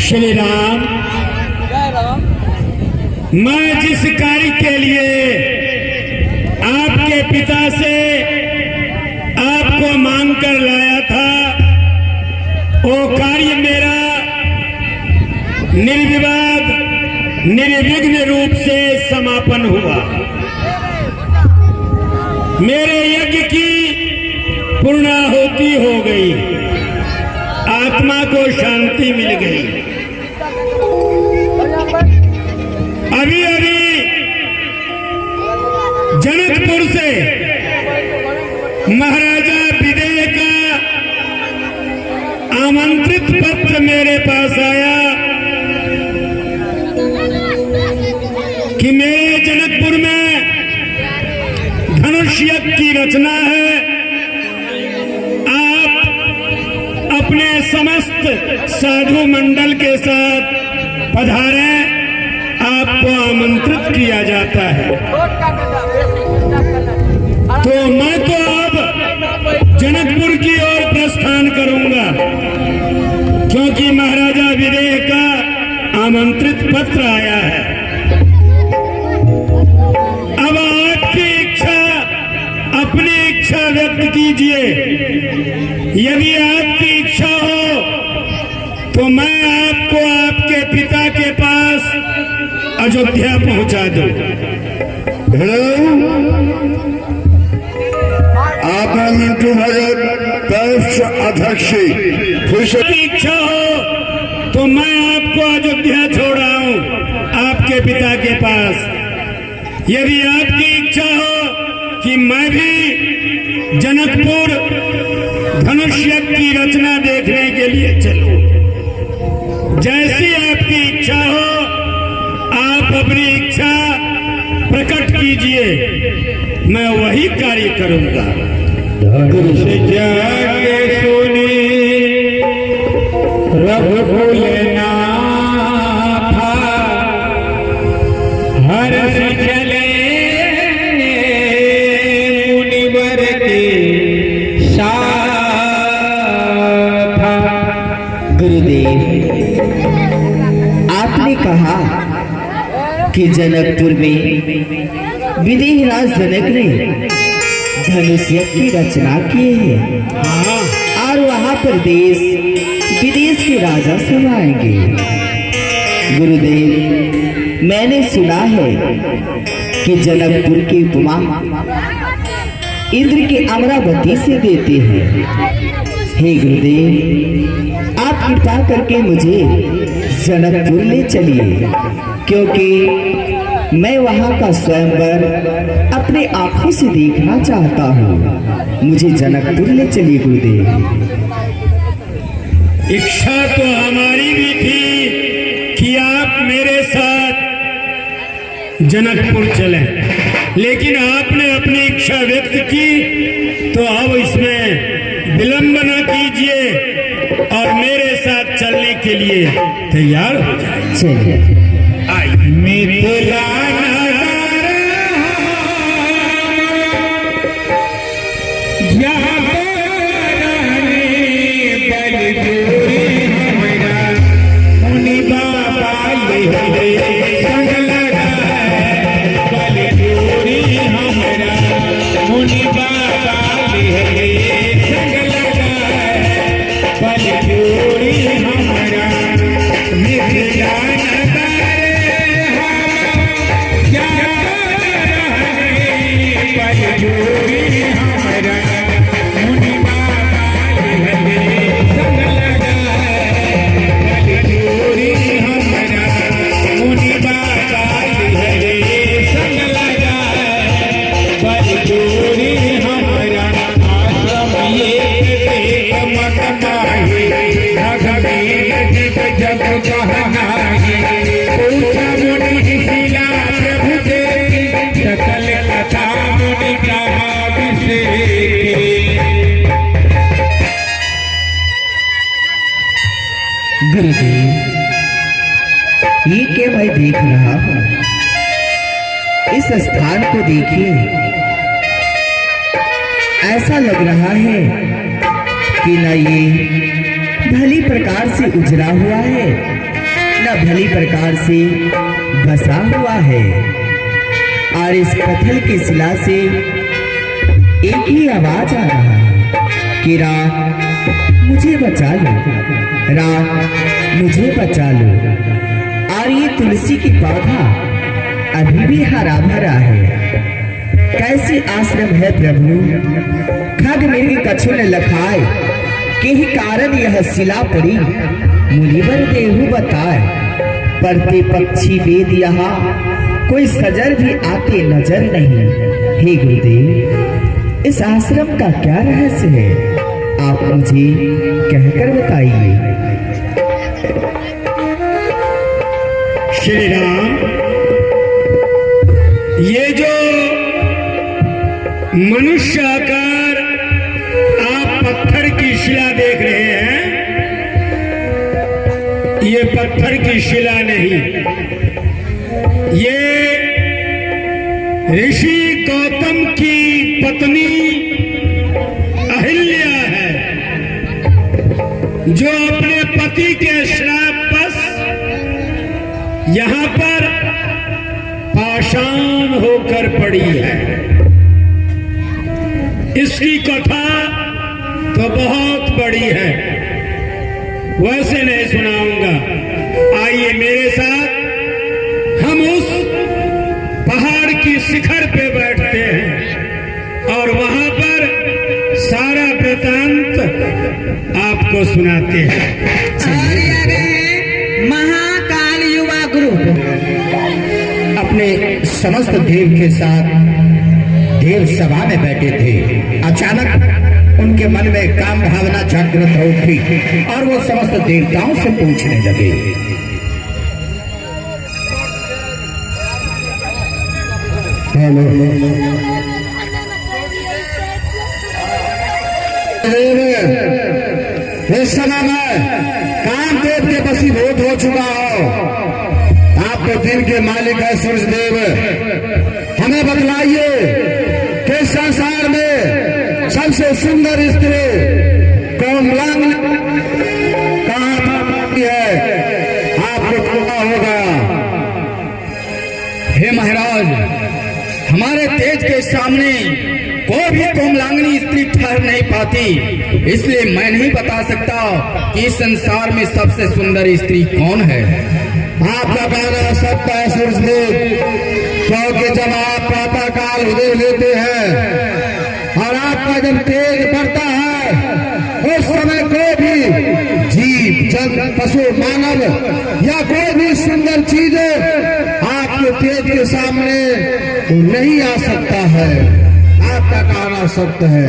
श्री राम, मैं जिस कार्य के लिए आपके पिता से आपको मांग कर लाया था, वो कार्य मेरा निर्विवाद निर्विघ्न रूप से समापन हुआ। मेरे यज्ञ की पूर्णाहुति हो गई, आत्मा को शांति मिल गई। अभी अभी जनकपुर से महाराजा विदेह का आमंत्रित पत्र मेरे पास आया कि मेरे जनकपुर में धनुष यज्ञ की रचना है, आप अपने समस्त साधु मंडल के साथ पधारें, आपको आमंत्रित किया जाता है। तो मैं तो अब जनकपुर की ओर प्रस्थान करूंगा, क्योंकि महाराजा विदेह का आमंत्रित पत्र आया है। अब आपकी इच्छा, अपनी इच्छा व्यक्त कीजिए। यदि आपकी इच्छा हो तो मैं आपको आपके पिता के पास अयोध्या पहुंचा दूं। मिंटू भगत अध्यक्ष इच्छा हो तो मैं आपको अयोध्या छोड़ाऊं आपके पिता के पास। यदि आपकी इच्छा हो कि मैं भी जनकपुर धनुष यज्ञ की रचना देखने के लिए चलूं, जैसी आपकी इच्छा हो आप अपनी इच्छा प्रकट कीजिए, मैं वही कार्य करूंगा। धनुष जाके सुनी रघुकुल नाथा, हर्ष चले मुनिवर के साथ। गुरुदेव, आपने कहा कि जनकपुर में विदेह राज जनक ने धनुष यज्ञ की रचना की है और वहां पर देश विदेश के राजा सब आएंगे। गुरुदेव, मैंने सुना है कि जनकपुर की उपमा इंद्र के अमरावती से देते हैं। हे गुरुदेव, आप कृपा करके मुझे जनकपुर ले चलिए, क्योंकि मैं वहां का स्वयंवर अपने आंखों से देखना चाहता हूँ। मुझे जनकपुर ले चलिए गुरुदेव। इच्छा तो हमारी भी थी कि आप मेरे साथ जनकपुर चलें, लेकिन आपने अपनी इच्छा व्यक्त की, तो अब इसमें विलंब न कीजिए और मेरे साथ चलने के लिए तैयार हो जाए। चलिए। मिथिला मुनि बाबा मुनि बाबा संग लगा जोड़ी हमारा मिथिला नगर क्या पर जोड़ी हमारा मुनि बाबा संग लगा पर जोड़ी हमारा मुनि बाबा संग लगा पर जोड़ी हमारा आश्रम ये मत माही रघुवीर जग जग कहनाही पूछा मुनि शिला प्रभु देवी सकल कथा मुनि ग्रामाभिषेक। गुरुदेव, ये क्या मैं देख रहा हूँ? इस स्थान को देखिए, ऐसा लग रहा है कि न ये भली प्रकार से उजड़ा हुआ है, न भली प्रकार से बसा हुआ है। और इस पत्थर की शिला से एक ही आवाज आ रहा है कि राम मुझे बचा लो, राम मुझे बचा लो। और ये तुलसी की पौधा अभी भी हरा भरा है। कैसे आश्रम है प्रभु? खग मृग कछु न लखाए, के ही कारण यह शिला पड़ी। मुनिवर देहु बताए, पढ़ते पक्षी वेद यहाँ कोई सजर भी आते नजर नहीं। हे गुरुदेव, इस आश्रम का क्या रहस्य है? आप मुझे कहकर बताइए। श्री राम, ये जो मनुष्य आकार आप पत्थर की शिला देख रहे हैं, ये पत्थर की शिला नहीं, ये ऋषि गौतम की पत्नी अहिल्या है, जो अपने पति के श्राप बस यहां पर पाषाण होकर पड़ी है। इसकी कथा तो बहुत बड़ी है, वैसे नहीं सुनाऊंगा। आइए मेरे साथ, हम उस पहाड़ की शिखर पे बैठते हैं और वहां पर सारा वृतांत आपको सुनाते हैं। महाकाल युवा ग्रुप अपने समस्त देव के साथ देव सभा में बैठे थे। अचानक उनके मन में काम भावना जागृत हो उठी और वो समस्त देवताओं से पूछने लगे, इस समय मैं कामदेव के वशीभूत हो चुका हूँ। आप तो दिन के मालिक है सूरज देव, हमें बतलाइए कि संसार में सबसे सुंदर स्त्री कोमलांग कहाँ है? आपको पता होगा। हे महाराज, हमारे तेज के सामने कोई भी कोमलांगनी स्त्री ठहर नहीं पाती, इसलिए मैं नहीं बता सकता कि इस संसार में सबसे सुंदर स्त्री कौन है। आपका कहना सत्य है सूरजदेव, क्योंकि जब आप प्रातः काल उदय लेते हैं और आपका जब तेज बढ़ता है, उस समय कोई भी जीव जंतु पशु मानव या कोई भी सुंदर चीज आपके तेज के सामने नहीं आ सकता है। आपका कहना सत्य है।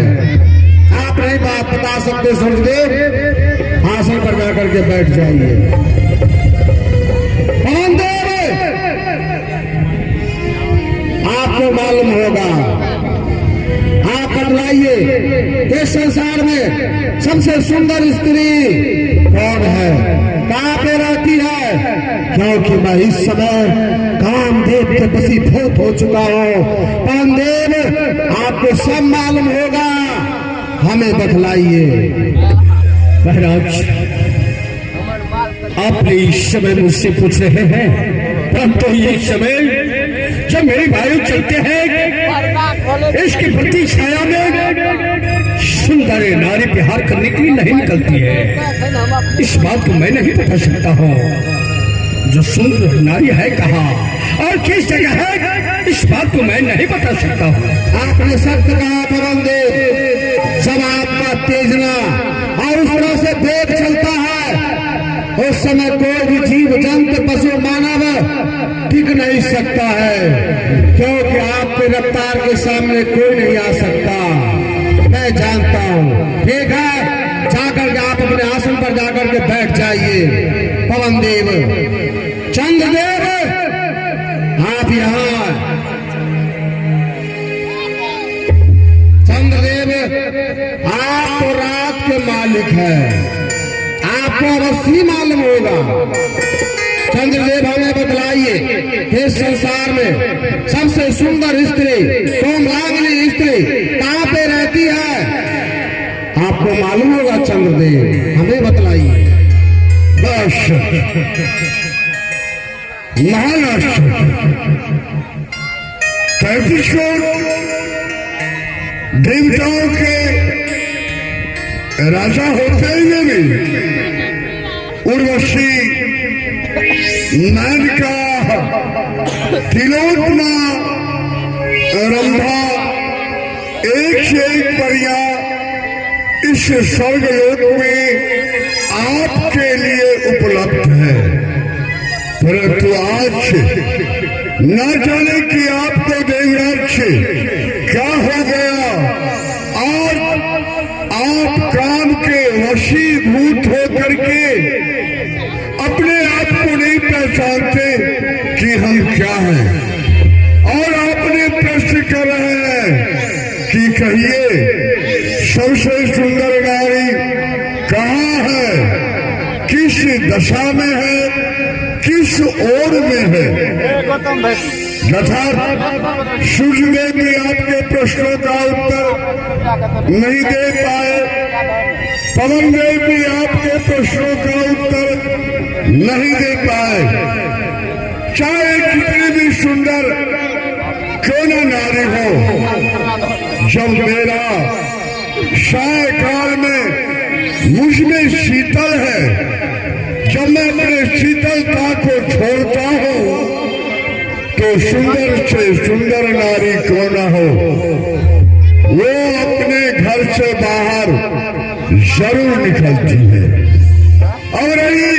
आप नहीं बात बता सकते सूरजदेव, आसन पर जाकर के बैठ जाइए। आपको मालूम होगा, आप बतलाइए इस संसार में सबसे सुंदर स्त्री कौन है, कहाँ पे रहती है? क्योंकि मैं इस समय कामदेव के वशीभूत हो चुका हूँ। कामदेव, आपको सब मालूम होगा, हमें बतलाइए। महाराज, आप इस समय मुझसे पूछ रहे हैं, परंतु ये समय जब मेरे भाई चलते हैं इसकी प्रति छाया में सुंदर नारी प्यार करने के लिए नहीं निकलती है। इस बात को मैं नहीं बता सकता हूँ। जो सुंदर नारी है कहाँ और किस जगह है, इस बात को मैं नहीं बता सकता हूँ। आपने सत्य कहा पवन देव। जब आपका तेजना और उस तरह से देख चलता है, उस समय कोई भी जीव जंतु पशु मानव टिक नहीं सकता है, क्योंकि आपके रफ्तार के सामने कोई नहीं आ सकता। मैं जानता हूँ। ठीक है, जाकर के आप अपने आसन पर जाकर के बैठ जाइए। पवन देव, चंद्रदेव, आप यहाँ। चंद्रदेव, आप तो रात के मालिक हैं, आपको अवश्य मालूम होगा। चंद्रदेव, हमें बतलाइए, इस संसार में सबसे सुंदर स्त्री, कोमलांगनी स्त्री कहाँ पे रहती है? आपको मालूम होगा चंद्रदेव, हमें बतलाइए। बस महाराष्ट्र 33 देवताओं के राजा होते हुए भी उर्वशी, मेनका, तिलोत्तमा, रंभा, एक से एक परियां इस स्वर्गलोक में आपके लिए उपलब्ध है। परंतु आज न जाने कि आपको देवराज क्या हो गया, और आप काम के वशीभूत होकर के अपने आप को नहीं पहचानते कि हम क्या हैं, और आपने प्रश्न कर रहे हैं कि कहिए सबसे सुंदर नारी कहाँ है, किस दशा में है, किस ओर में है। यथार्थ सूर्यदेव भी आपके प्रश्नों का उत्तर नहीं दे पाए, पवन देव भी आपके प्रश्नों का उत्तर नहीं दे पाए। चाहे कितनी भी सुंदर क्यों न नारी हो, जब मेरा सायकाल में मुझ में शीतल है, जब मैं अपने शीतलता को छोड़ता हूँ, तो सुंदर से सुंदर नारी क्यों न हो, वो अपने घर से बाहर जरूर निकलती है। और रही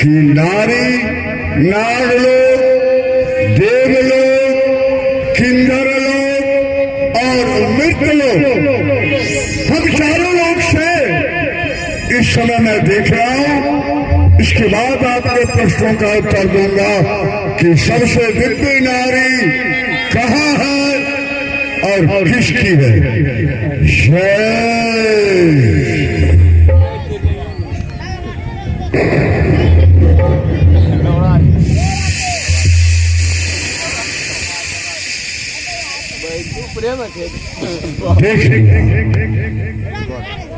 कि नारी, नागलोक, देवलोक, किन्नर लोक और मृत लोक, हम चारों लोग से इस समय मैं देख रहा हूं। इसके बाद आपके प्रश्नों का उत्तर दूंगा कि सबसे दिव्य नारी कहाँ है और किसकी है।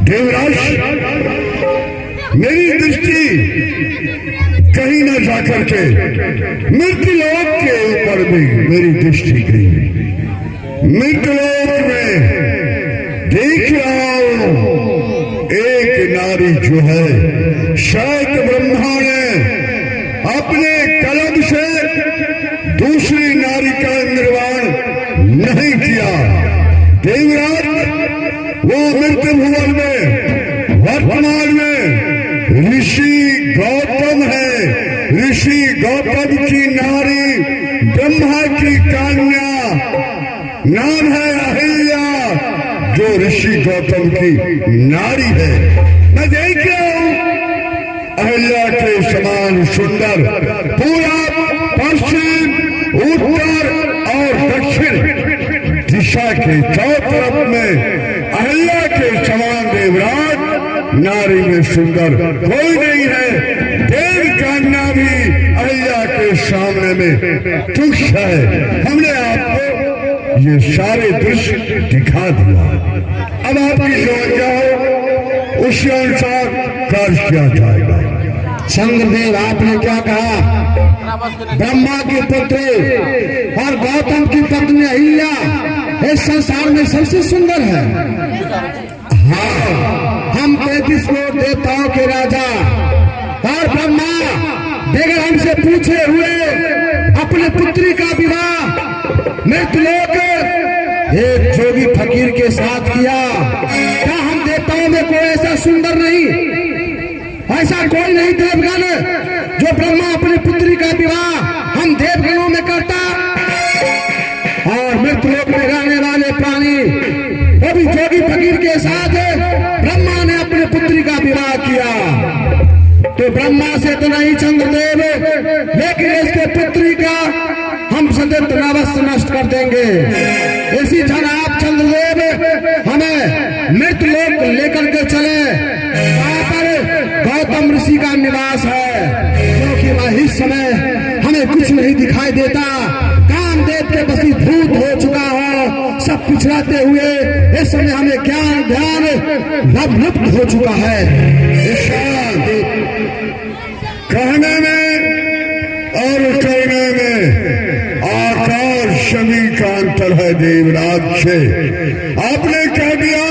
देवराज, मेरी दृष्टि कहीं न जाकर के मृतलोक के ऊपर भी मेरी दृष्टि गई। मृतलोक में देख रहा हूं एक नारी जो है, शायद ब्रह्मा ने अपने कलम से दूसरी नारी का निर्माण नहीं किया। देवराज, वो मृत भुवन में वर्तमान में ऋषि गौतम है। ऋषि गौतम की नारी ब्रह्मा की कन्या, नाम है अहिल्या, जो ऋषि गौतम की नारी है। मैं देख रहा हूं अहिल्या के समान सुंदर पूरा पश्चिम, उत्तर और दक्षिण दिशा के चारों तरफ में अहिल्या के समान देवराज नारी में सुंदर कोई नहीं है। देव कन्या भी अहिल्या के सामने में तुच्छ है। हमने आपको ये सारे दृश्य दिखा दिया। अब आपकी समझ जाओ, उसी अनुसार कार्य किया जाएगा। चंद्रदेव आपने क्या कहा? ब्रह्मा के पुत्र और गौतम की पत्नी अहिल्या इस संसार में सबसे सुंदर है। हाँ, हम 33 करोड़ देवताओं के राजा और ब्रह्मा बगैर हमसे पूछे हुए अपने पुत्री का विवाह मृतलोक एक जोगी फकीर के साथ किया। क्या हम देवताओं में कोई ऐसा सुंदर नहीं, ऐसा कोई नहीं देवगण जो ब्रह्मा अपनी पुत्री का विवाह हम देवगणों में करता? और मृतलोक में रहने वाले प्राणी वो भी जोगी फकीर के साथ ब्रह्मा ने अपनी पुत्री का विवाह किया। तो ब्रह्मा से तो नहीं चंद्रदेव, लेकिन इसके पुत्री का हम सदैव अवश्य नष्ट कर देंगे। इसी क्षण आप चंद्रदेव हमें मृतलोक लेकर के चले, वहां पर गौतम ऋषि का निवास है, क्योंकि वह इस समय हमें कुछ नहीं दिखाई देता। कामदेव के वशीभूत हो चुका हो, सब पिछड़ाते हुए इस समय हमें ज्ञान ध्यान लुप्त हो चुका है। कहने में और करने में आकाश जमीन का अंतर है देवराज से। आपने कह दिया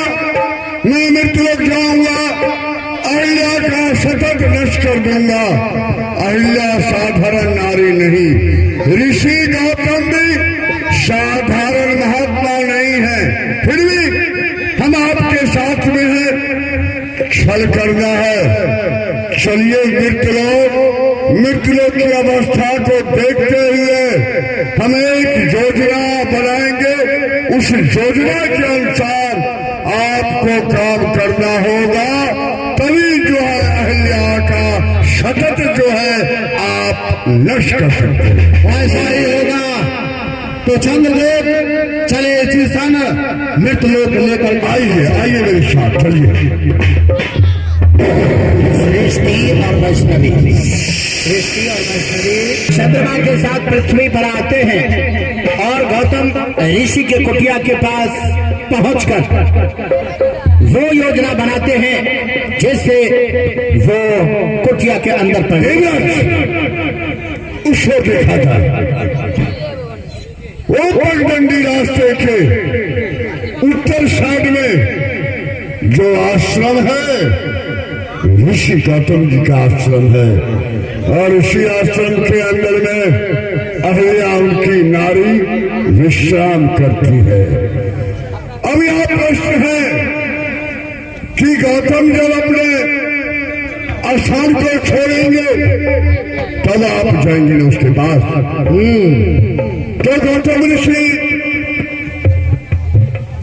मैं मृतलोक जाऊंगा, अहिल्या का सतत नष्ट कर दूंगा। अहिल्या साधारण नारी नहीं, ऋषि गौतम भी साधारण महात्मा नहीं है। फिर भी हम आपके साथ में हैं, छल करना है। चलिए मृतलोक की अवस्था को देखते हुए हम एक योजना बनाएंगे। उस योजना के अनुसार आपको काम करना होगा, तभी जो है अहिल्या का सतत जो है आप नष्ट कर सकते हैं। ऐसा ही होगा। तो चंद्रदेव चले इसी सन मृतलोक लेकर आइए मेरे साथ चलिए। सृष्टि और वैष्णवी चंद्रमा के साथ पृथ्वी पर आते हैं और गौतम ऋषि के कुटिया के पास पहुंचकर वो योजना बनाते हैं जिससे वो कुटिया के अंदर उसको देखा था, वो पगडंडी रास्ते के उत्तर साइड में जो आश्रम है ऋषि गौतम जी का आश्रम है, और उसी आश्रम के अंदर में अहिल्या उनकी नारी विश्राम करती है। अब यह प्रश्न है कि गौतम जब अपने स्थान को छोड़ेंगे तब आप जाएंगे ना उसके पास। तो गौतम ऋषि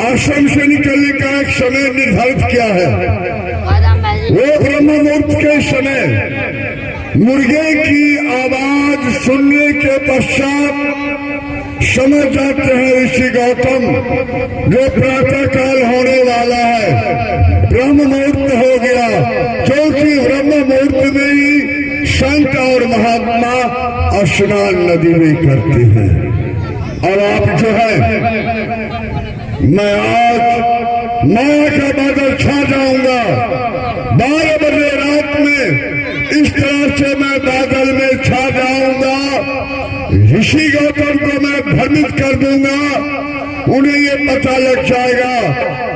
आश्रम से निकलने का एक समय निर्धारित किया है। वो ब्रह्म मुहूर्त के समय मुर्गे की आवाज सुनने के पश्चात समझ जाते हैं ऋषि गौतम जो प्रातः काल होने वाला है, ब्रह्म मुहूर्त हो गया। क्योंकि ब्रह्म मुहूर्त में ही संत और महात्मा स्नान नदी में करते हैं। और आप जो है मैं आज माया का बादल छा जाऊंगा, 12 बजे रात में इस तरह से मैं बादल में छा जाऊंगा, ऋषि गौतम को मैं भ्रमित कर दूंगा। उन्हें ये पता लग जाएगा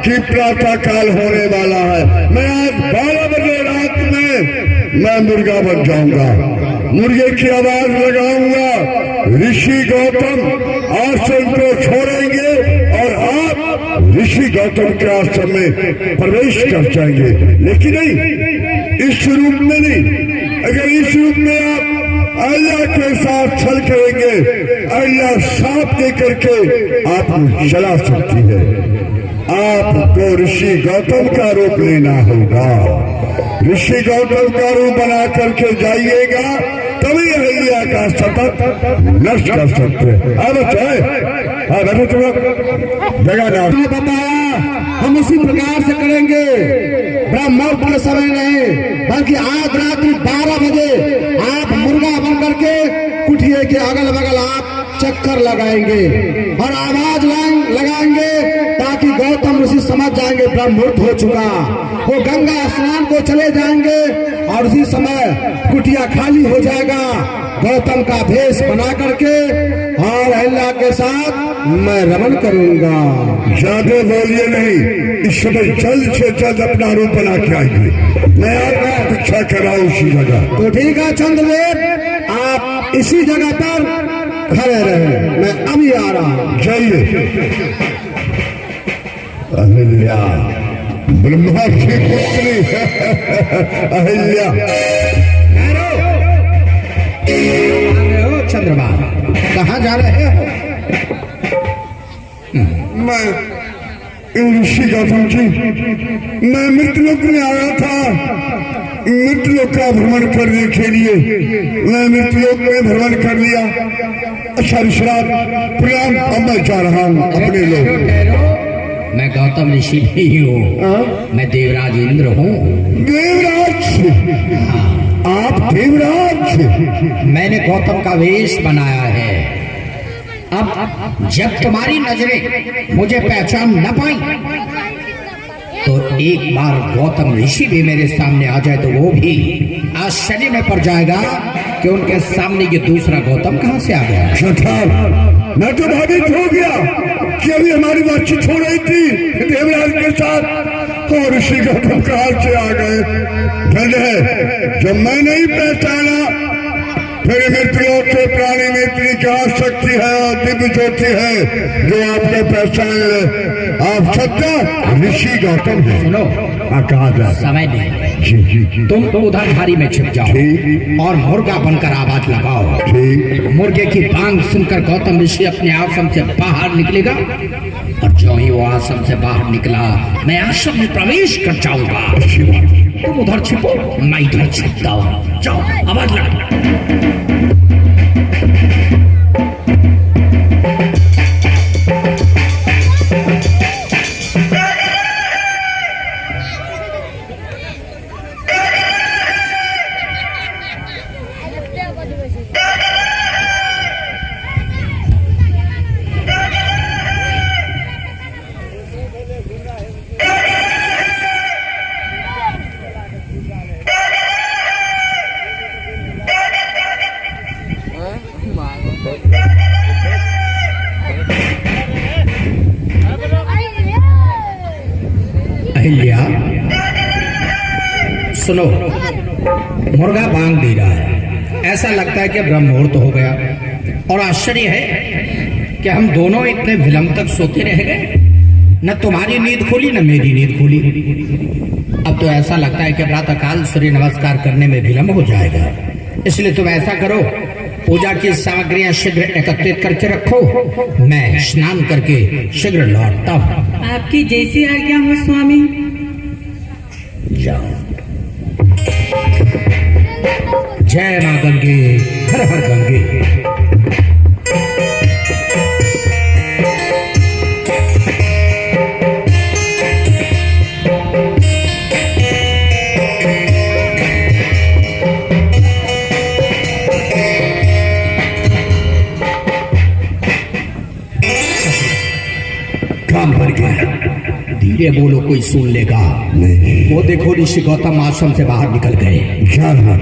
कि प्रातः काल होने वाला है। मैं आज 12 बजे रात में मैं मुर्गा बन जाऊंगा, मुर्गे की आवाज लगाऊंगा, ऋषि गौतम आश्रम को छोड़ेंगे और आप ऋषि गौतम के आश्रम में प्रवेश कर जाएंगे। लेकिन नहीं, इस रूप में नहीं। अगर इस रूप में आप अहिल्या के साथ छल करेंगे, अहिल्या सांप दे करके आपको जला सकती है। आपको ऋषि गौतम का रूप लेना होगा, ऋषि गौतम का रूप बना करके जाइएगा, तभी अहिल्या का सतत नष्ट कर सकते हैं। अब बैठो तुम जगह ना बताया, हम उसी प्रकार से करेंगे। ब्रह्म मुहूर्त के समय नहीं, बल्कि आज रात्रि 12 बजे आप मुर्गा बन करके कुटिया के अगल बगल आप चक्कर लगाएंगे और आवाज लगाएंगे ताकि गौतम ऋषि समझ जाएंगे ब्रह्म मुहूर्त हो चुका। वो गंगा स्नान को चले जाएंगे और और उसी समय कुटिया खाली हो जाएगा। गौतम का भेष बना करके और अहिल्या के साथ मैं रमन करूंगा। ज्यादा बोलिए नहीं, इस समय जल्द से जल्द अपना रूप बना के आइए। मैं आपका प्रतीक्षा कर रहा हूँ उसी जगह। तो ठीक है चंद्रदेव, आप इसी जगह पर खड़े रहे, मैं अभी आ रहा हूँ। जाइए। अहिल्या, ब्रह्मा की पुत्री अहिल्या। चंद्रमा, कहाँ जा रहे हो? मैं ऋषि गौतम जी, मैं मृतलोक में आया था, मृतलोक का भ्रमण करने के लिए। मैं मृतलोक में भ्रमण कर लिया। अच्छा विश्राम, प्रणाम। अब मैं जा रहा हूँ अपने लोग। मैं गौतम ऋषि नहीं हूँ, मैं देवराज इंद्र हूँ। देवराज? आप देवराज? मैंने गौतम का वेश बनाया है। अब जब तुम्हारी नजरें मुझे पहचान न पाई तो एक बार गौतम ऋषि भी मेरे सामने आ जाए तो वो भी आश्चर्य में पड़ जाएगा कि उनके सामने ये दूसरा गौतम कहाँ से आ गया। सरदार, मैं तो भयभीत हो गया कि अभी हमारी बातचीत हो रही थी देवराज के साथ और ऋषि गौतम कहाँ से आ गए। धन्य है जब मैं नहीं पहचाना। फिर मृतलोक के प्राणी में इतनी क्या शक्ति है और दिव्य ज्योति है जो आपको पहचान ले। आप सत्य ऋषि गौतम हैं। सुनो, कहा जाए समय नहीं, जी जी जी। तुम उधर झाड़ी में छिप जाओ ठीक। और मुर्गा बनकर आवाज लगाओ। ठीक। मुर्गे की बांग सुनकर गौतम ऋषि अपने आश्रम से बाहर निकलेगा और जो ही वो आश्रम से बाहर निकला मैं आश्रम में प्रवेश कर जाऊंगा। अच्छी बात। तुम उधर छिपो, मैं इधर छिपता हूँ। जाओ, आवाज लगाओ। अहिल्या, सुनो, मुर्गा बांग दे रहा है। ऐसा लगता है कि ब्रह्म मुहूर्त हो गया और आश्चर्य है कि हम दोनों इतने विलंब तक सोते रह गए। न तुम्हारी नींद खुली न मेरी नींद खुली। अब तो ऐसा लगता है कि प्रातःकाल सूर्य नमस्कार करने में विलंब हो जाएगा। इसलिए तुम ऐसा करो, पूजा की सामग्रियां शीघ्र एकत्रित करके रखो। मैं स्नान करके शीघ्र लौटता हूँ। आपकी जैसी आज्ञा हो स्वामी। जाओ। जय मां गंगे, हर हर गंगे। काम भर गया। धीरे बोलो, कोई सुन लेगा। नहीं। वो देखो, ऋषि गौतम आश्रम से बाहर निकल गए।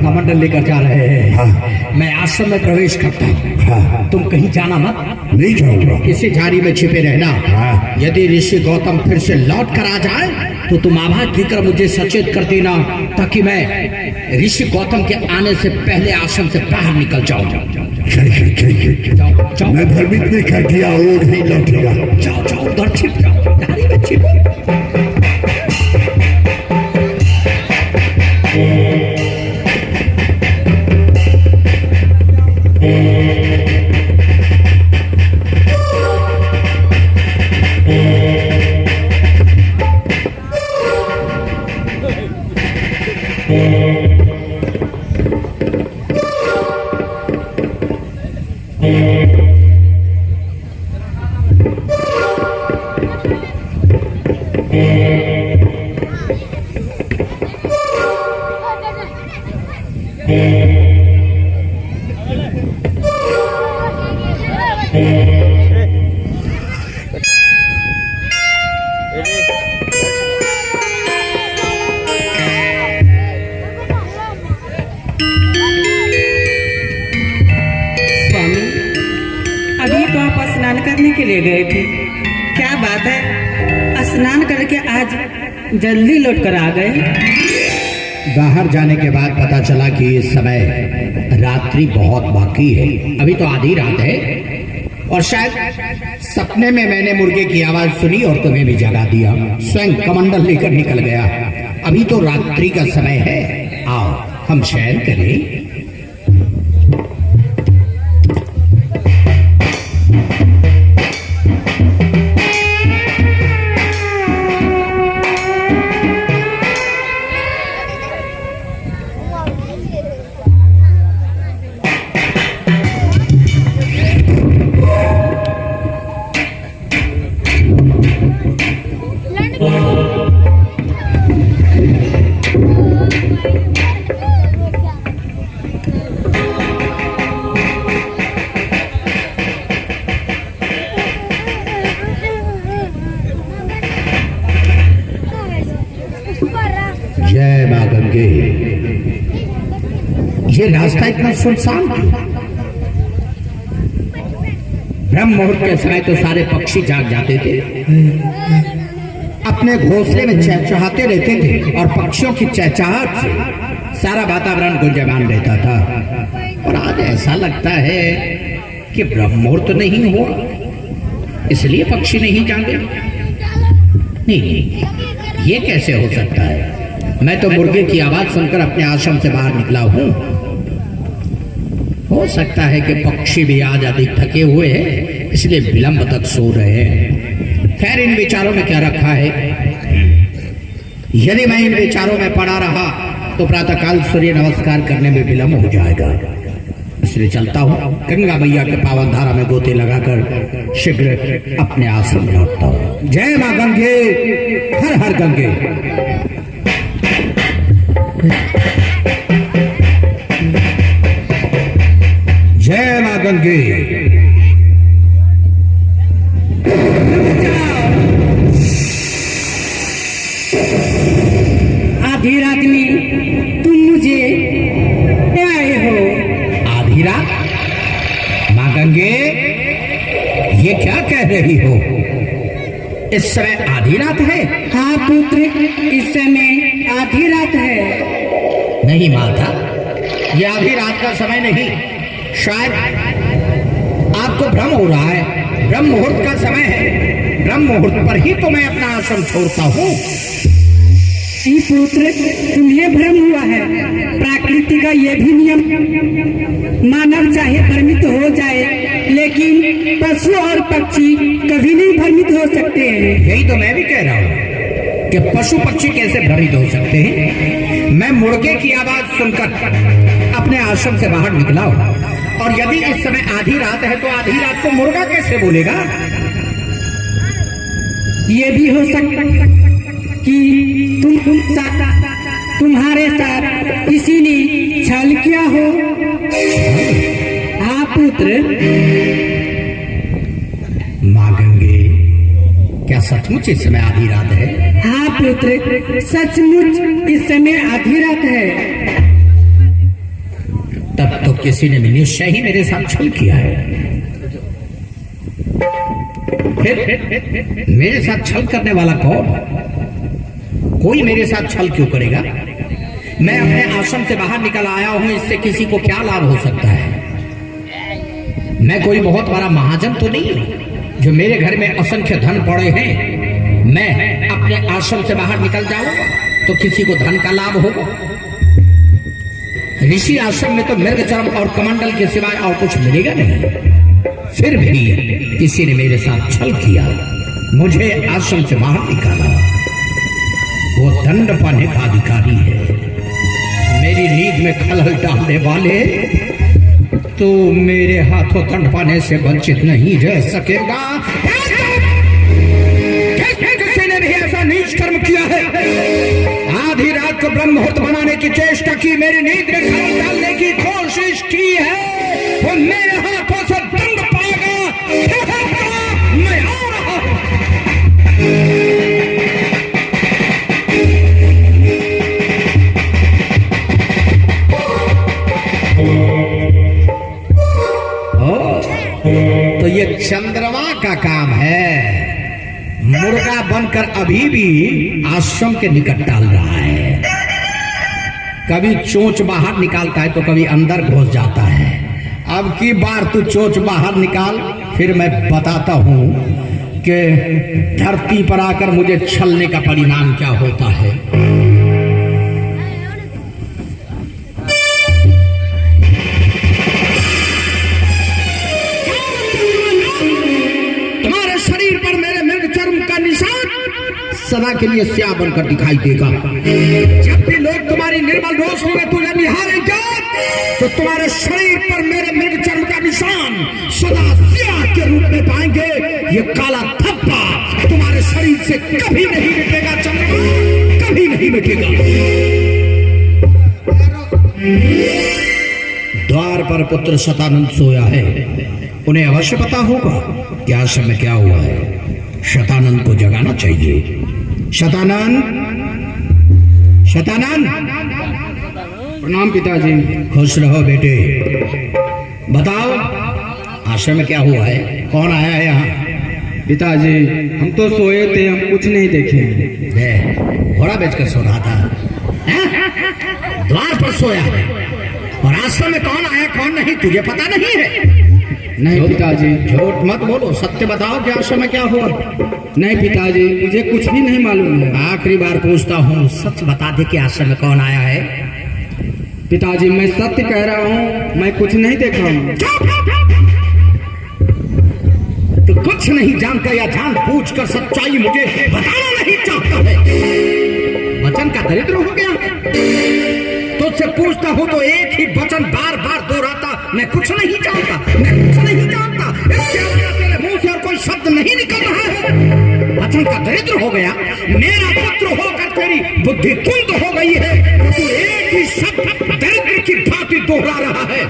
कमंडल लेकर जा रहे हैं। हाँ। मैं आश्रम में प्रवेश करता हूँ। हाँ। तुम कहीं जाना मत, नहीं जाऊंगा। इसी झाड़ी में छिपे रहना। हाँ। यदि ऋषि गौतम फिर से लौट कर आ जाए तो तुम आवाज देकर मुझे सचेत कर देना ताकि मैं ऋषि गौतम के आने से पहले आश्रम से बाहर निकल जाऊं। जाओ जाओ। मैं भ्रमित भी कर दिया, और नहीं लौटेगा। जाओ जाओ, उधर छिप जाओ, झाड़ी में छिपो। देखने के लिए गए थे। क्या बात है, स्नान करके आज जल्दी लौट कर आ गए। बाहर जाने के बाद पता चला कि इस समय रात्रि बहुत बाकी है, अभी तो आधी रात है। और शायद सपने में मैंने मुर्गे की आवाज सुनी और तुम्हें भी जगा दिया। स्वयं कमंडल लेकर निकल गया। अभी तो रात्रि का समय है, आओ हम शयन करें। जय मां गंगे। ये रास्ता इतना सुनसान क्यों? ब्रह्म मुहूर्त के समय तो सारे पक्षी जाग जाते थे, अपने घोंसले में चहचहाते रहते थे और पक्षियों की चहचहाहट से सारा वातावरण गुंजयमान रहता था। और आज ऐसा लगता है कि ब्रह्म मुहूर्त नहीं हुआ, इसलिए पक्षी नहीं जागे। नहीं, ये कैसे हो सकता है? मैं तो मुर्गे की आवाज सुनकर अपने आश्रम से बाहर निकला हूं। हो सकता है कि पक्षी भी आज अधिक थके हुए हैं, इसलिए विलंब तक सो रहे हैं। खैर, इन विचारों में क्या रखा है? यदि मैं इन विचारों में पड़ा रहा तो प्रातःकाल सूर्य नमस्कार करने में विलंब हो जाएगा। इसलिए चलता हूं, गंगा मैया के पावन धारा में गोते लगाकर शीघ्र अपने आश्रम लौटता हूं। जय मां गंगे, हर हर गंगे। जय मां गंगे। आधी रात में तुम मुझे आए हो। आधी रात? मां गंगे, ये क्या कह रही हो? इस समय आधी रात है? हाँ पुत्र, इस समय आधी रात है। नहीं माता, ये आधी रात का समय नहीं। शायद आपको भ्रम हो रहा है। ब्रह्म मुहूर्त का समय है। ब्रह्म मुहूर्त पर ही तो मैं अपना आश्रम छोड़ता हूँ। नहीं पुत्र, तुम्हें भ्रम हुआ है। प्रकृति का ये भी नियम, मानव चाहे भ्रमित हो जाए, लेकिन पशु और पक्षी कभी नहीं भ्रमित हो सकते हैं। यही तो मैं भी कह रहा हूँ कि पशु पक्षी कैसे भ्रमित हो सकते हैं। मैं मुर्गे की आवाज सुनकर अपने आश्रम से बाहर निकला हूँ, और यदि इस समय आधी रात है तो आधी रात को मुर्गा कैसे बोलेगा? ये भी हो सकता कि तुम्हारे साथ किसी ने छल किया हो। हाँ पुत्र। मां गंगे, क्या सचमुच इस समय आधी रात है? हाँ पुत्र, सचमुच इस समय आधी रात है। तब तो किसी ने निश्चय ही मेरे साथ छल किया है। फिर मेरे साथ छल करने वाला कौन? कोई मेरे साथ छल क्यों करेगा? मैं अपने आश्रम से बाहर निकल आया हूं, इससे किसी को क्या लाभ हो सकता है? मैं कोई बहुत बड़ा महाजन तो नहीं हूं जो मेरे घर में असंख्य धन पड़े हैं। मैं अपने आश्रम से बाहर निकल जाऊंगा तो किसी को धन का लाभ होगा। ऋषि आश्रम में तो मृग चर्म और कमंडल के सिवाय और कुछ मिलेगा नहीं। फिर भी किसी ने मेरे साथ छल किया, मुझे आश्रम से बाहर निकाला। वो दंड पाने का अधिकारी है। मेरी नींद में खलल डालने वाले तो मेरे हाथों दंड पाने से वंचित नहीं रह सकेगा। किसी ने भी ऐसा नीच कर्म किया है। आधी रात को ब्रह्म मुहूर्त बनाने की चेष्टा की, मेरी नींद में खलल डालने की कोशिश की है, वो मेरे हाथों से दंड पाएगा। मैं आ रहा हूं। तो ये चंद्रमा का काम है। मुर्गा बनकर अभी भी आश्रम के निकट डाल रहा है। कभी चोंच बाहर निकालता है तो कभी अंदर घुस जाता है। अब की बार तू चोंच बाहर निकाल, फिर मैं बताता हूं कि धरती पर आकर मुझे छलने का परिणाम क्या होता है। तुम्हारे शरीर पर मेरे मृग चर्म का निशान सदा के लिए स्याह बनकर दिखाई देगा। जब भी लोग तुम्हारी निर्मल रोशनी में तुझे निहारेंगे तो तुम्हारे शरीर पर मेरे मृग चर्म का निशान सदा स्याह के रूप में पाएंगे। ये काला धब्बा तुम्हारे शरीर से कभी नहीं मिटेगा चंद्रमा, कभी नहीं मिटेगा। द्वार पर पुत्र शतानंद सोया है। उन्हें अवश्य पता होगा कि आश्रम में क्या हुआ है। शतानंद को जगाना चाहिए। शतानंद, शतानंद। प्रणाम पिताजी। खुश रहो बेटे। बताओ आश्रम में क्या हुआ है, कौन आया है यहाँ? पिताजी हम तो सोए थे, हम कुछ नहीं देखे। घोड़ा बेचकर सो रहा था, द्वार पर सोया है। और आश्रम में कौन आया कौन नहीं तुझे पता नहीं है? नहीं पिताजी। झूठ मत बोलो, सत्य बताओ कि आश्रम में क्या हुआ। नहीं पिताजी, मुझे कुछ भी नहीं मालूम है। आखिरी बार पूछता हूँ, सच बता दे कि आश्रम में कौन आया है। पिताजी मैं सत्य कह रहा हूँ, मैं कुछ नहीं देखा हूँ। तो कुछ नहीं जानता या जान पूछ कर सच्चाई मुझे बताना नहीं चाहता है। वचन का दरिद्र हो गया। तुझसे पूछता हूँ तो एक ही वचन बार बार दोहराता, मैं कुछ नहीं जानता, मैं कुछ नहीं जानता। इसके अलावा तेरे मुंह से और कोई शब्द नहीं निकल रहा है। वचन का दरिद्र हो गया। मेरा पुत्र होकर तेरी बुद्धि कुंद हो गई है तो तू एक ही शब्द दरिद्र की भांति दोहरा रहा है।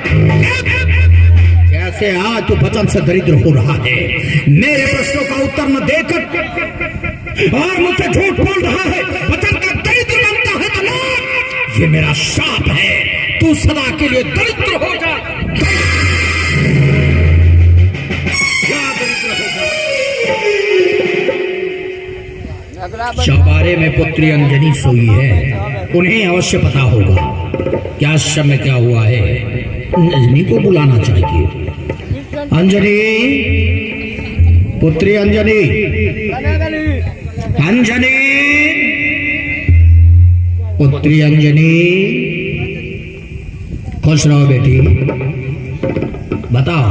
जैसे आज तू वचन से दरिद्र हो रहा है। मेरे प्रश्नों का उत्तर न देकर और मुझसे झूठ बोल रहा है, वचन का दरिद्र बनता है तो ये मेरा शाप है। तू सदा के लिए दरिद्र हो जा। चौबारे में पुत्री अंजनी सोई है। उन्हें अवश्य पता होगा कि आश्रम में क्या हुआ है। अंजनी को बुलाना चाहिए। अंजनी, पुत्री अंजनी, अंजनी, पुत्री अंजनी, खुश रहो बेटी। बताओ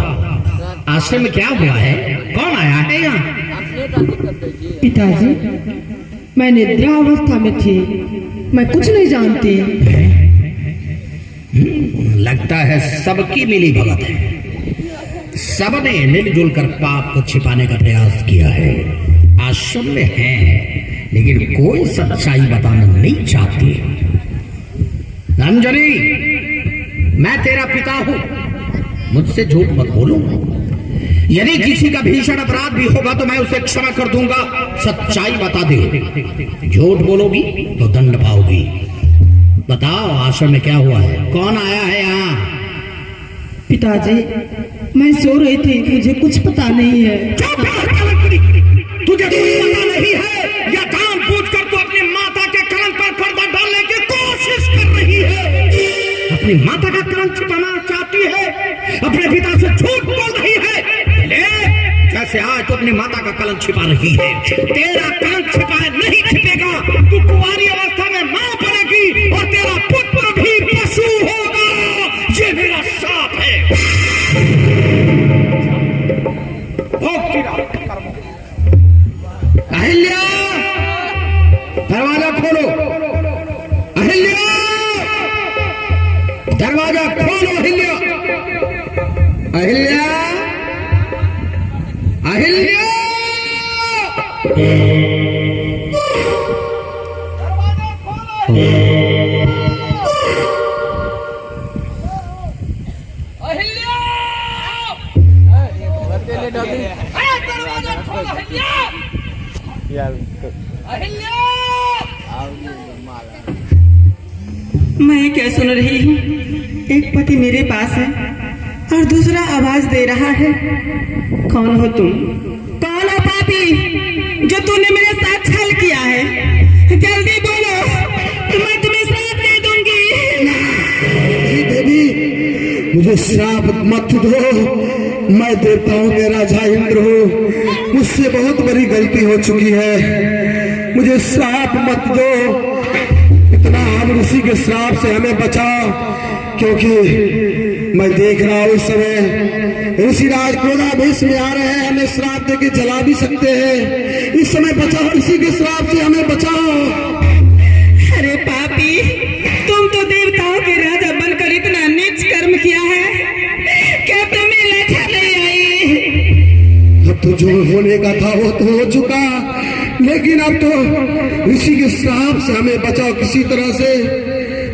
आश्रम में क्या हुआ है, कौन आया है यहाँ? पिताजी मैं निद्रावस्था में थी, मैं कुछ नहीं जानती। लगता है सबकी मिली भगत है। सबने मिलजुल कर पाप को छिपाने का प्रयास किया है। आश्रम में है लेकिन कोई सच्चाई बताना नहीं चाहती। अंजनी, मैं तेरा पिता हूं, मुझसे झूठ मत बोलो। यदि किसी का भीषण अपराध भी होगा तो मैं उसे क्षमा कर दूंगा। सच्चाई बता दे। झूठ बोलोगी तो दंड पाओगी। बताओ आश्रम में क्या हुआ है, कौन आया है यहाँ? पिताजी मैं सो रही थी, मुझे कुछ पता नहीं है। तुझे कुछ पता नहीं है या जानबूझकर तू अपनी माता के कलंक पर पर्दा डालने की कोशिश कर रही है? अपनी माता का कलंक छिपाना चाहती है, अपने पिता से झूठ बोल रही है। ले, जैसे आज तू अपनी माता का कलंक छिपा रही है, तेरा कलंक छिपाए नहीं छिपेगा। तू कुंवारी अवस्था में मां बनेगी और तेरा पुत्र भी पशु होगा। ये मेरा शाप है। अहिल्या, दरवाजा खोलो। अहिल्या, दरवाजा खोलो। अहिल्या, अहिल्या, अहिल्या, मैं क्या सुन रही हूँ, एक पति मेरे पास है और दूसरा आवाज दे रहा है। कौन हो तुम? पापी जो तूने मेरे साथ छल किया है, जल्दी बोलो तो मैं तुम्हें श्राप दे दूंगी। नहीं देवी, मुझे श्राप मत दो। मैं देवताओं के राजा इंद्र हूँ, मुझसे बहुत बड़ी गलती हो चुकी है, मुझे श्राप मत दो। इतना हम ऋषि के श्राप से हमें बचाओ, क्योंकि मैं देख रहा हूँ इस समय ऋषिराज क्रोधावेश में आ रहे हैं, हमें श्राप देके जला भी सकते हैं। इस समय बचाओ, ऋषि के श्राप से हमें बचाओ। अरे पापी, तुम तो देवताओं के राजा बनकर इतना नीच कर्म किया है, क्या तुम्हें लज्जा नहीं आई? अब तो जो होने का था वो तो हो चुका, लेकिन अब तो ऋषि के श्राप से हमें बचाओ किसी तरह से।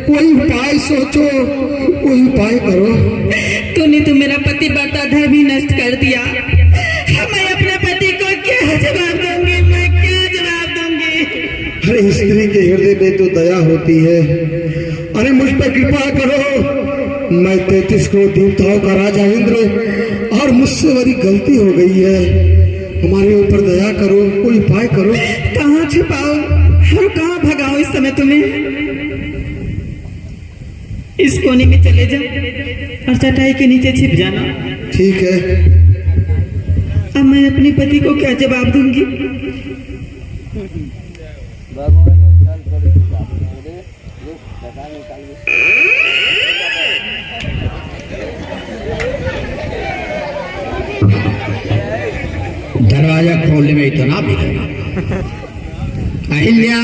कोई उपाय सोचो, कोई उपाय करो। तूने तो मेरा पति व्रता धर्म ही नष्ट कर दिया। मैं अपने पति को क्या जवाब दूंगी? मैं क्या जवाब दूंगी? अरे स्त्री के हृदय में तो दया होती है। अरे मुझ पर कृपा करो, मैं 33 करोड़ देवताओं का राजा इंद्र और मुझसे बड़ी गलती हो गई है, हमारे ऊपर दया करो, कोई उपाय करो। कहाँ छुपाओ और कहाँ भगाओ इस समय तुम्हें? इस कोने में चले जाओ और चटाई के नीचे छिप जाना। ठीक है। अब मैं अपने पति को क्या जवाब दूंगी? दरवाजा खोलने में इतना भी नहीं। अहिल्या,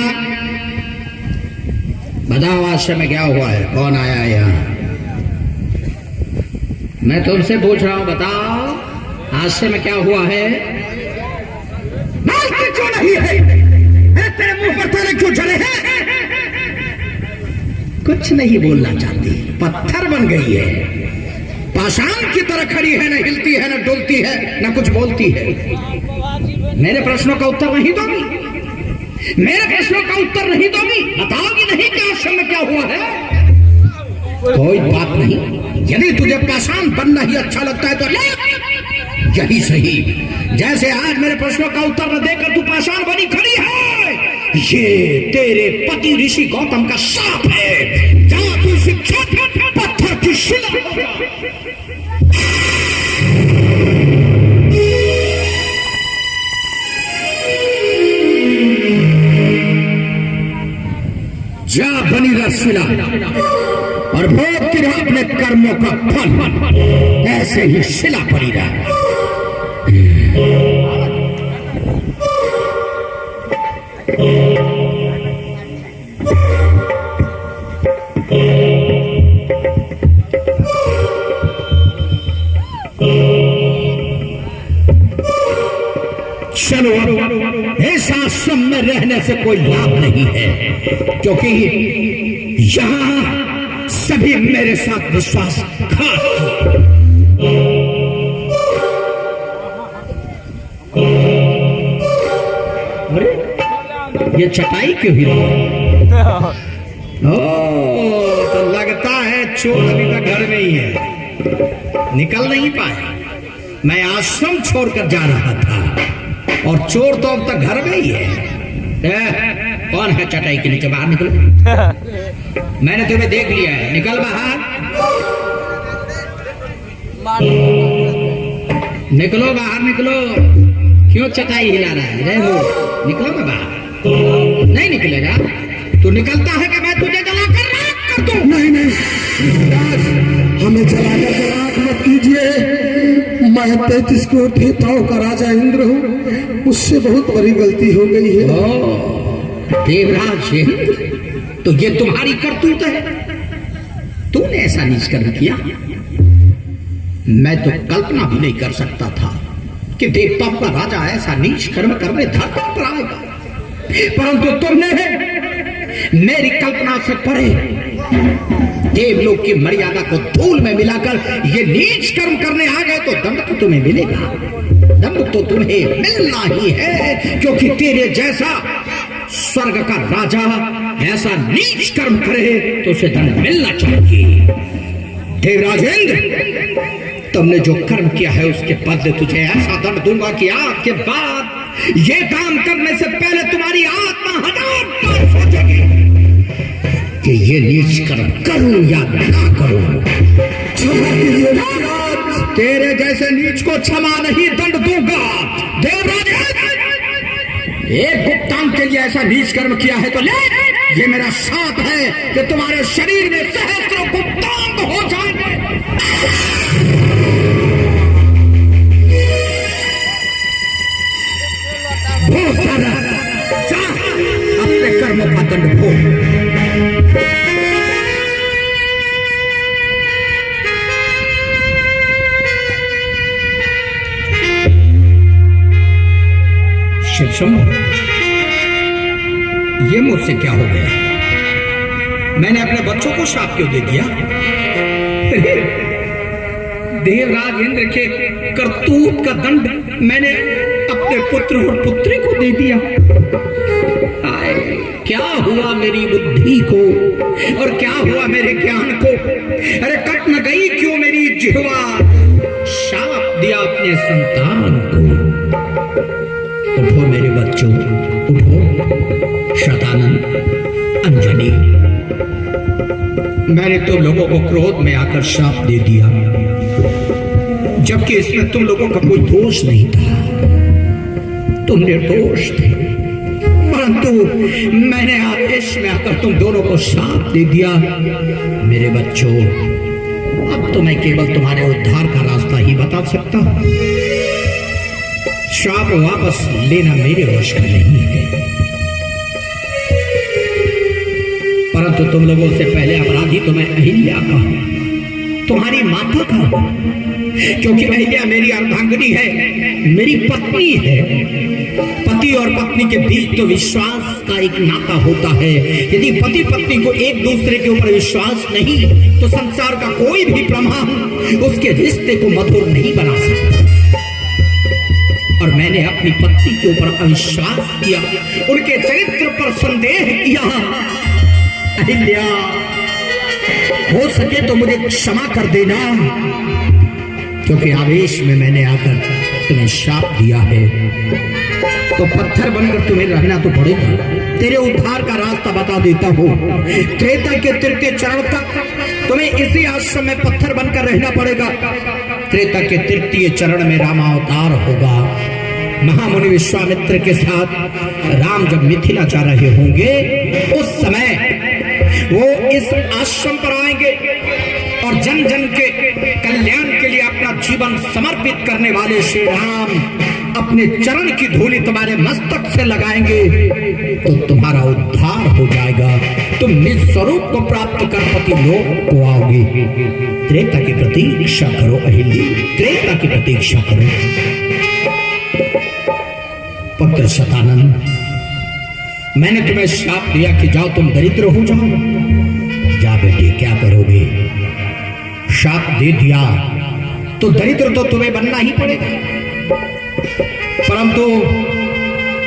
बताओ आश्रम में क्या हुआ है? कौन आया है यहाँ? मैं तुमसे पूछ रहा हूँ, बताओ आश्रम में क्या हुआ है? बोलती क्यों नहीं है? तेरे मुंह पर तेरे क्यों चढ़े हैं? कुछ नहीं बोलना चाहती, पत्थर बन गई है, पाषाण की तरह खड़ी है, न हिलती है, न डुलती है, न कुछ बोलती है। मेरे प्रश्नों का उत्तर नहीं दोगी? मेरे प्रश्नों का उत्तर नहीं दोगी? बताओगी नहीं कि आश्रम में क्या हुआ है? कोई बात नहीं, यदि तुझे पाषाण बनना ही अच्छा लगता है तो ले, यही सही। जैसे आज मेरे प्रश्नों का उत्तर न देकर तू पाषाण बनी खड़ी है, ये तेरे पति ऋषि गौतम का शाप है। जा तू शिक्षक पत्थर की शिला हो जा। जा बनी रह शिला और भोगती रह अपने कर्मों का फल, ऐसे ही शिला पड़ी रह। चलो, इस आश्रम में रहने से कोई लाभ नहीं है, क्योंकि यहां सभी मेरे साथ विश्वासघात। अरे ये चटाई क्यों हिली? तो लगता है चोर अभी तक घर में ही है, निकल नहीं पाया। मैं आश्रम छोड़कर जा रहा था और चोर तो अब तक घर में ही है। कौन है चटाई के नीचे? बाहर निकलो। मैंने तुम्हें देख लिया है, निकल बाहर। निकलो बाहर, निकलो। क्यों चटाई हिला रहा है? निकलो ना बाहर। नहीं निकलेगा? तू निकलता है कि मैं तुझे जलाकर राख कर दूं? नहीं नहीं, हमें जलाकर राख मत कीजिए। मैं 33 करोड़ देवताओं का राजा इंद्र हूँ, मुझसे बहुत बड़ी गलती हो गई है। देवराज इंद्र, तो ये तुम्हारी करतूत है? तूने ऐसा नीच कर्म किया? मैं तो कल्पना भी नहीं कर सकता था कि देवताओं का राजा ऐसा नीच कर्म करने धरती पर आएगा, परंतु तुमने मेरी कल्पना से परे देवलोक की मर्यादा को धूल में मिलाकर ये नीच कर्म करने आ गए, तो दंड तो तुम्हें मिलेगा। दंड तो तुम्हें मिलना ही है, क्योंकि तेरे जैसा स्वर्ग का राजा ऐसा नीच कर्म करे तो उसे दंड मिलना चाहिए। देवराजेंद्र, तुमने जो कर्म किया है उसके बदले तुझे ऐसा दंड दूंगा कि आज के बाद ये काम करने से पहले तुम्हारी आत्मा 1000 बार सोचेगी कि ये नीच कर्म करूं या ना करूं। तेरे जैसे नीच को क्षमा नहीं, दंड दूंगा। देवराज एक गुप्तांग के लिए ऐसा नीच कर्म किया है तो ले, ये मेरा शाप है कि तुम्हारे शरीर में सहस्त्रों गुप्तांग हो जाएंगे। जा, अपने कर्मों का दंड भोग। शिवशंभु, ये मुझसे क्या हो गया? मैंने अपने बच्चों को शाप क्यों दे दिया? देवराज इंद्र के करतूत का दंड मैंने अपने पुत्र और पुत्री को दे दिया। आए, क्या हुआ मेरी बुद्धि को और क्या हुआ मेरे ज्ञान को? अरे कट न गई क्यों मेरी जिह्वा? शाप दिया अपने संतान को। उठो मेरे बच्चों, उठो। शतानंद, अंजनी, मैंने तुम लोगों को क्रोध में आकर शाप दे दिया, जबकि इसमें तुम लोगों का कोई दोष नहीं था। तुम निर्दोष थे, परंतु मैंने आदेश में आकर तुम दोनों को शाप दे दिया। मेरे बच्चों, अब तो मैं केवल तुम्हारे उद्धार का रास्ता ही बता सकता हूं। शाप वापस लेना मेरे वश का नहीं है, परंतु तुम लोगों से पहले अपराधी तो मैं अहिल्या का हूं, तुम्हारी माता का हूं, क्योंकि अहिल्या मेरी अर्धांगिनी है, मेरी पत्नी है। पति और पत्नी के बीच तो विश्वास का एक नाता होता है। यदि पति पत्नी को एक दूसरे के ऊपर विश्वास नहीं, तो संसार का कोई भी प्रमाण उसके रिश्ते को मधुर नहीं बना सकता। और मैंने अपनी पत्नी के ऊपर अविश्वास किया, उनके चरित्र पर संदेह किया। अहिल्या, हो सके तो मुझे क्षमा कर देना, क्योंकि आवेश में मैंने आकर तुम्हें शाप दिया है। तो पत्थर बनकर तुम्हें रहना तो पड़ेगा। तेरे उद्धार का रास्ता बता देता हूँ। त्रेता के तृतीय चरण तक तुम्हें इसी आश्रम में पत्थर बनकर रहना पड़ेगा। त्रेता के तृतीय चरण में रामावतार होगा। महामुनि विश्वामित्र के साथ राम जब मिथिला जा रहे होंगे, उस समय वो इस आश्रम पर आएंगे और जन जन के कल्याण के लिए अपना जीवन समर्पित करने वाले श्री राम अपने चरण की धूलि तुम्हारे मस्तक से लगाएंगे, तो तुम्हारा उद्धार हो जाएगा। तुम निज स्वरूप को प्राप्त कर पति लोक को आओगे। त्रेता की प्रतीक्षा करो अहिल्या, त्रेता की प्रतीक्षा करो। पुत्र शतानंद, मैंने तुम्हें शाप दिया कि जाओ तुम दरिद्र हो जाओ। जा बेटे, क्या करोगे? शाप दे दिया तो दरिद्र तो तुम्हें बनना ही पड़ेगा, परंतु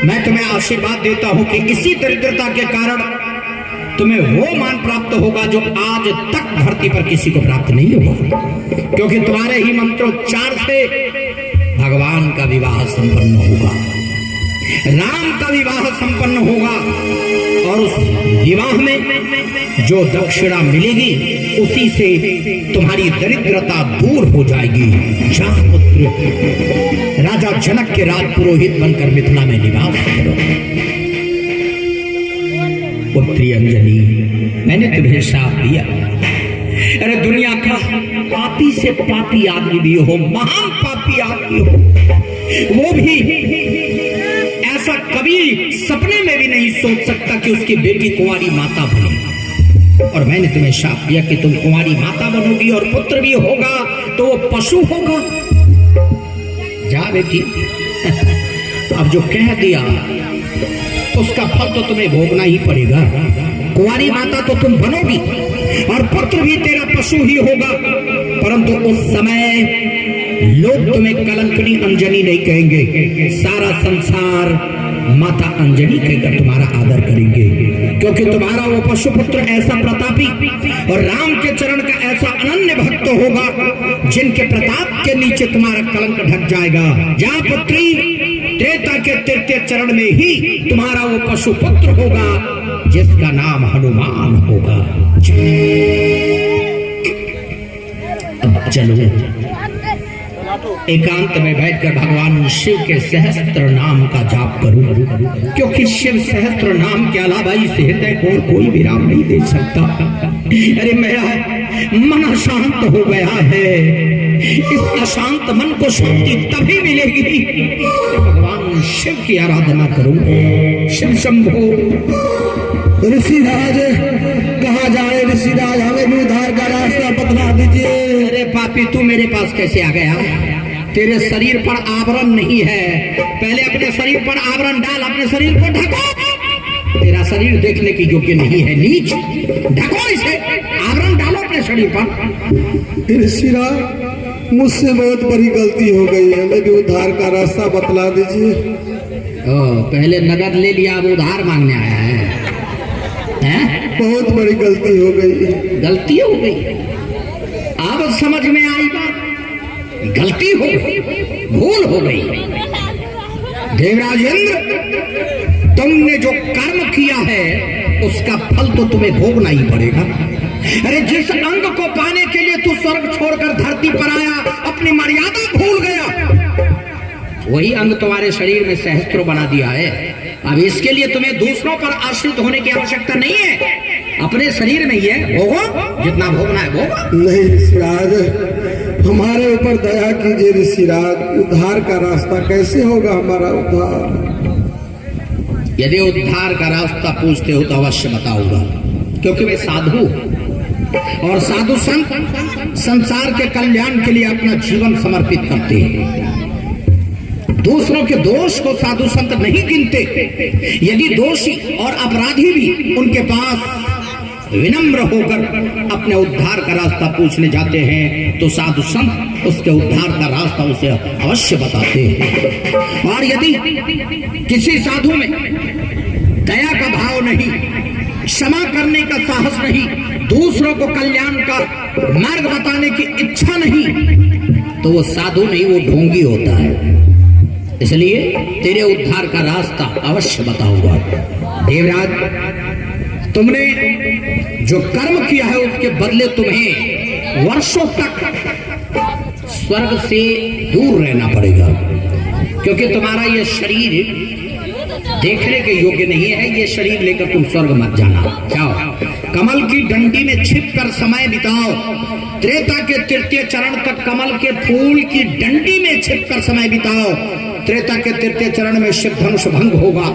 मैं तुम्हें आशीर्वाद देता हूं कि इसी दरिद्रता के कारण तुम्हें वो मान प्राप्त होगा जो आज तक धरती पर किसी को प्राप्त नहीं हुआ, क्योंकि तुम्हारे ही मंत्रोच्चार से भगवान का विवाह संपन्न होगा, राम का विवाह संपन्न होगा, और उस विवाह में जो दक्षिणा मिलेगी उसी से तुम्हारी दरिद्रता दूर हो जाएगी। जा पुत्र, राजा जनक के राज पुरोहित बनकर मिथिला में निवास करो। पुत्री अंजनी, मैंने तुम्हें शाप दिया। अरे दुनिया का पापी से पापी आदमी भी हो, महान पापी आदमी हो, वो भी ऐसा कभी सपने में भी नहीं सोच सकता कि उसकी बेटी कुंवारी माता बने। और मैंने तुम्हें शाप दिया कि तुम कुंवारी माता बनोगी और पुत्र भी होगा तो वो पशु होगा। जा बेटी, अब जो कह दिया उसका फल तो तुम्हें भोगना ही पड़ेगा। कुंवारी माता तो तुम बनोगी और पुत्र भी तेरा पशु ही होगा, परंतु उस समय लोग तुम्हें कलंकनी अंजनी नहीं कहेंगे, सारा संसार माता अंजनी कहकर तुम्हारा आदर करेंगे, क्योंकि तुम्हारा वो पशुपुत्र ऐसा प्रतापी और राम के चरण का ऐसा अनन्य भक्त होगा जिनके प्रताप के नीचे तुम्हारा कलंक ढक जाएगा। जा पुत्री, त्रेता के तृतीय चरण में ही तुम्हारा वो पशुपुत्र होगा जिसका नाम हनुमान होगा। अब चलो एकांत में बैठकर भगवान शिव के सहस्त्र नाम का जाप करूं, क्योंकि शिव सहस्त्र नाम के अलावा इस हृदय को और कोई विराम नहीं दे सकता। अरे मेरा मन अशांत हो गया है, इस अशांत मन को शांति तभी मिलेगी भगवान शिव की आराधना करूं। शिव शंभो। ऋषिराज कहाँ जाए ऋषिराज, हमें भी उद्धार का रास्ता बतला दीजिए। अरे पापी तू मेरे पास कैसे आ गया? तेरे शरीर पर आवरण नहीं है, पहले अपने शरीर पर आवरण डाल, अपने शरीर को ढको। तेरा शरीर देखने की योग्य नहीं है, नीच, ढको इसे, आवरण डालो अपने शरीर पर। ऋषिराज मुझसे बहुत बड़ी गलती हो गई है, हमें भी उद्धार का रास्ता बतला दीजिए। पहले नगद ले लिया, अब उधार मांगने आया है? बहुत बड़ी गलती हो गई। गलती हो गई, अब समझ में आई बात। गलती हो गई, भूल हो गई। देवराजेंद्र, तुमने जो कर्म किया है उसका फल तो तुम्हें भोगना ही पड़ेगा। अरे जिस अंग को पाने के लिए तू स्वर्ग छोड़कर धरती पर आया, अपनी मर्यादा भूल गया, वही अंग तुम्हारे शरीर में सहस्त्रों बना दिया है। अब इसके लिए तुम्हें दूसरों पर आश्रित होने की आवश्यकता नहीं है, अपने शरीर में ही है, भोगो, जितना भोगना है भोगो। नहीं ऋषिराज, हमारे ऊपर दया कीजिए ऋषिराज, उद्धार का रास्ता कैसे होगा हमारा उद्धार? यदि उद्धार का रास्ता पूछते हो तो अवश्य बताऊंगा, क्योंकि मैं साधु और साधु संत संसार के कल्याण के लिए अपना जीवन समर्पित करते हैं। दूसरों के दोष को साधु संत नहीं गिनते। यदि दोषी और अपराधी भी उनके पास विनम्र होकर अपने उद्धार का रास्ता पूछने जाते हैं तो साधु संत उसके उद्धार का रास्ता उसे अवश्य बताते हैं। और यदि किसी साधु में दया का भाव नहीं, क्षमा करने का साहस नहीं, दूसरों को कल्याण का मार्ग बताने की इच्छा नहीं, तो वो साधु नहीं, वो ढोंगी होता है। इसलिए तेरे उद्धार का रास्ता अवश्य बताऊंगा। देवराज, तुमने जो कर्म किया है उसके बदले तुम्हें वर्षों तक स्वर्ग से दूर रहना पड़ेगा, क्योंकि तुम्हारा यह शरीर देखने के योग्य नहीं है। ये शरीर लेकर तुम स्वर्ग मत जाना। जाओ, कमल की डंडी में छिपकर समय बिताओ। त्रेता के तृतीय चरण तक कमल के फूल की डंडी में छिपकर समय बिताओ। त्रेता के तृतीय चरण में शिव धनुष भंग होगा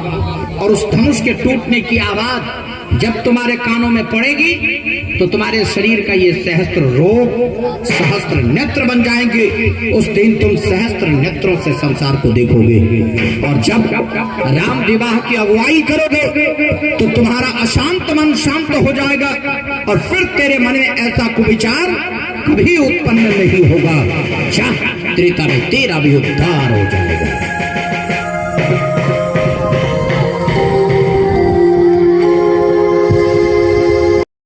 और उस धनुष के टूटने की आवाज जब तुम्हारे कानों में पड़ेगी तो तुम्हारे शरीर का ये सहस्त्र रोग सहस्त्र नेत्र बन जाएंगे। उस दिन तुम सहस्त्र नेत्रों से संसार को देखोगे, और जब राम विवाह की अगुवाई करोगे तो तुम्हारा अशांत मन शांत हो जाएगा और फिर तेरे मन में ऐसा कुविचार कभी उत्पन्न नहीं होगा। त्रेता में तेरा भी उद्धार हो जाएगा।